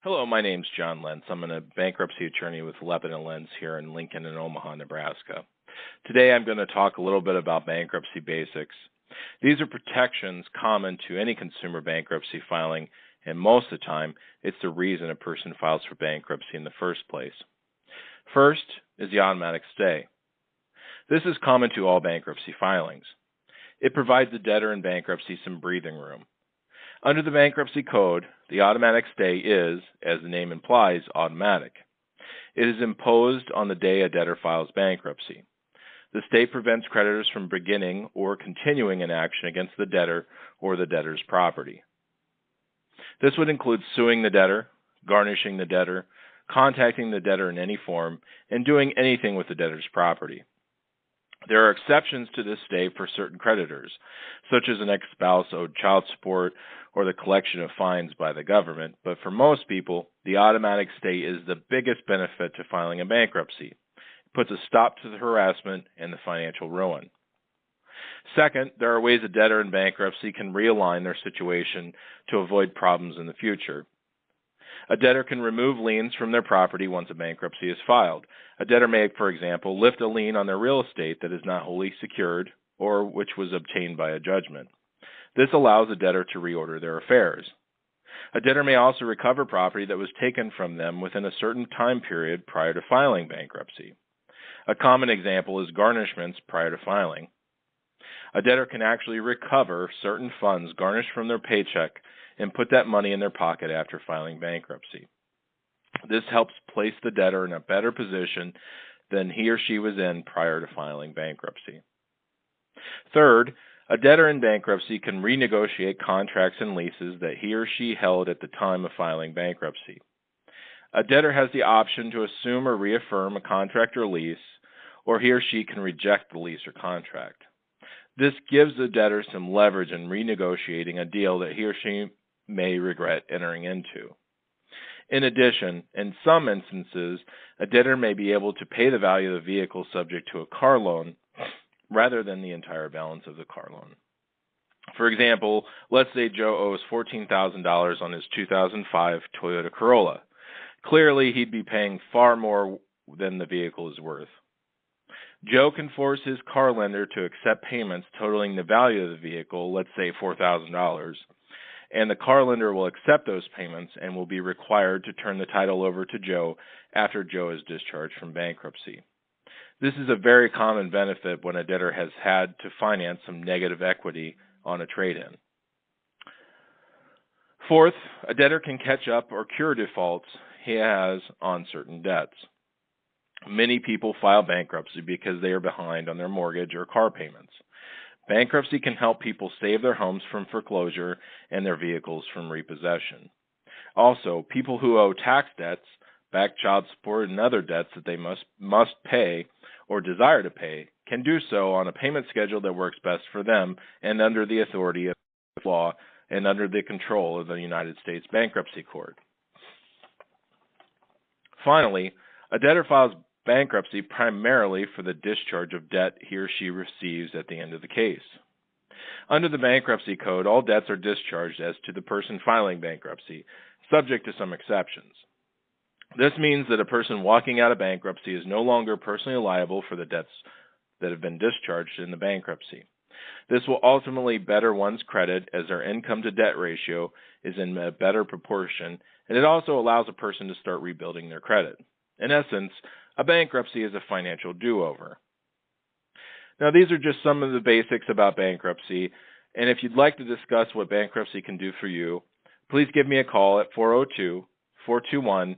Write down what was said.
Hello, my name's John Lentz. I'm a bankruptcy attorney with Lentz here in Lincoln and Omaha, Nebraska. Today I'm going to talk a little bit about bankruptcy basics. These are protections common to any consumer bankruptcy filing, and most of the time it's the reason a person files for bankruptcy in the first place. First is the automatic stay. This is common to all bankruptcy filings. It provides the debtor in bankruptcy some breathing room. Under the bankruptcy code, the automatic stay is, as the name implies, automatic. It is imposed on the day a debtor files bankruptcy. The stay prevents creditors from beginning or continuing an action against the debtor or the debtor's property. This would include suing the debtor, garnishing the debtor, contacting the debtor in any form, and doing anything with the debtor's property. There are exceptions to this stay for certain creditors, such as an ex-spouse owed child support or the collection of fines by the government, but for most people, the automatic stay is the biggest benefit to filing a bankruptcy. It puts a stop to the harassment and the financial ruin. Second, there are ways a debtor in bankruptcy can realign their situation to avoid problems in the future. A debtor can remove liens from their property once a bankruptcy is filed. A debtor may, for example, lift a lien on their real estate that is not wholly secured or which was obtained by a judgment. This allows a debtor to reorder their affairs. A debtor may also recover property that was taken from them within a certain time period prior to filing bankruptcy. A common example is garnishments prior to filing. A debtor can actually recover certain funds garnished from their paycheck and put that money in their pocket after filing bankruptcy. This helps place the debtor in a better position than he or she was in prior to filing bankruptcy. Third, a debtor in bankruptcy can renegotiate contracts and leases that he or she held at the time of filing bankruptcy. A debtor has the option to assume or reaffirm a contract or lease, or he or she can reject the lease or contract. This gives the debtor some leverage in renegotiating a deal that he or she may regret entering into. In addition, in some instances, a debtor may be able to pay the value of the vehicle subject to a car loan rather than the entire balance of the car loan. For example, let's say Joe owes $14,000 on his 2005 Toyota Corolla. Clearly, he'd be paying far more than the vehicle is worth. Joe can force his car lender to accept payments totaling the value of the vehicle, let's say $4,000, and the car lender will accept those payments and will be required to turn the title over to Joe after Joe is discharged from bankruptcy. This is a very common benefit when a debtor has had to finance some negative equity on a trade-in. Fourth, a debtor can catch up or cure defaults he has on certain debts. Many people file bankruptcy because they are behind on their mortgage or car payments. Bankruptcy can help people save their homes from foreclosure and their vehicles from repossession. Also, people who owe tax debts, back child support, and other debts that they must pay or desire to pay can do so on a payment schedule that works best for them and under the authority of law and under the control of the United States Bankruptcy Court. Finally, a debtor files bankruptcy primarily for the discharge of debt he or she receives at the end of the case. Under the bankruptcy code, all debts are discharged as to the person filing bankruptcy, subject to some exceptions. This means that a person walking out of bankruptcy is no longer personally liable for the debts that have been discharged in the bankruptcy. This will ultimately better one's credit as their income to debt ratio is in a better proportion, and it also allows a person to start rebuilding their credit. In essence, a bankruptcy is a financial do-over. Now, these are just some of the basics about bankruptcy, and if you'd like to discuss what bankruptcy can do for you, please give me a call at 402-421-96